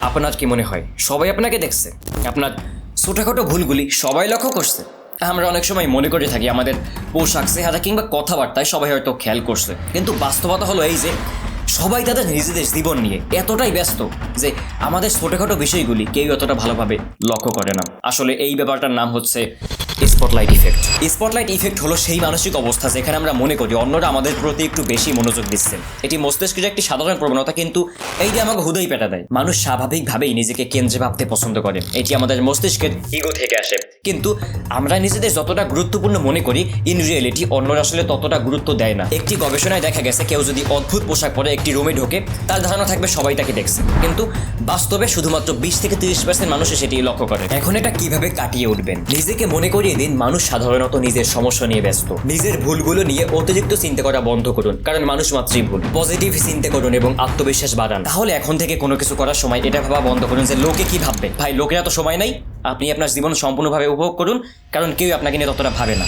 আপনার কি মনে হয় সবাই আপনাকে দেখছে? আপনার ছোটখাটো ভুলগুলি সবাই লক্ষ্য করছে? আমরা অনেক সময় মনে করে থাকি আমাদের পোশাক, চেহারা কিংবা কথাবার্তায় সবাই হয়তো খেয়াল করছে, কিন্তু বাস্তবতা হলো এই যে সবাই তাদের নিজেদের জীবন নিয়ে এতটাই ব্যস্ত যে আমাদের ছোটখাটো বিষয়গুলি কেউ এতটা ভালোভাবে লক্ষ্য করে না। আসলে এই ব্যাপারটার নাম হচ্ছে স্পটলাইট ইফেক্ট। স্পটলাইট ইফেক্ট হলো সেই মানসিক অবস্থা যেখানে আমরা মনে করি অন্যরা আমাদের প্রতি একটু বেশি মনোযোগ দিচ্ছেন। এটি মস্তিষ্কের একটি সাধারণ প্রবণতা, কিন্তু এইটি আমাকে হুদই পেটা দেয়। মানুষ স্বাভাবিকভাবেই নিজেকে কেন্দ্রে ভাবতে পছন্দ করে, এটি আমাদের মস্তিষ্কের ইগো থেকে আসে। কিন্তু আমরা নিজেদের যতটা গুরুত্বপূর্ণ মনে করি, ইন রিয়েলিটি অন্যরা আসলে ততটা গুরুত্ব দেয় না। একটি গবেষণায় দেখা গেছে কেউ যদি অদ্ভুত পোশাক পরে একটি রুমে ঢোকে, তার ধারণা থাকবে সবাই তাকে দেখছে, কিন্তু বাস্তবে শুধুমাত্র 20-30% মানুষ সেটি লক্ষ্য করে। এখন এটা কিভাবে কাটিয়ে উঠবেন? নিজেকে মনে করিয়ে দিন মানুষ সাধারণত নিজের সমস্যা নিয়ে ব্যস্ত। নিজের ভুলগুলো নিয়ে অতিরিক্ত চিন্তা করা বন্ধ করুন, কারণ মানুষ মাত্রই ভুল। পজিটিভ চিন্তা করুন এবং আত্মবিশ্বাস বাড়ান। তাহলে এখন থেকে কোনো কিছু করার সময় এটা ভাবা বন্ধ করুন যে লোকে কি ভাববে। ভাই, লোকেরা তো সময় নাই। আপনি আপনার জীবন সম্পূর্ণভাবে উপভোগ করুন, কারণ কেউ আপনাকে নিয়ে ততটা ভাবে না।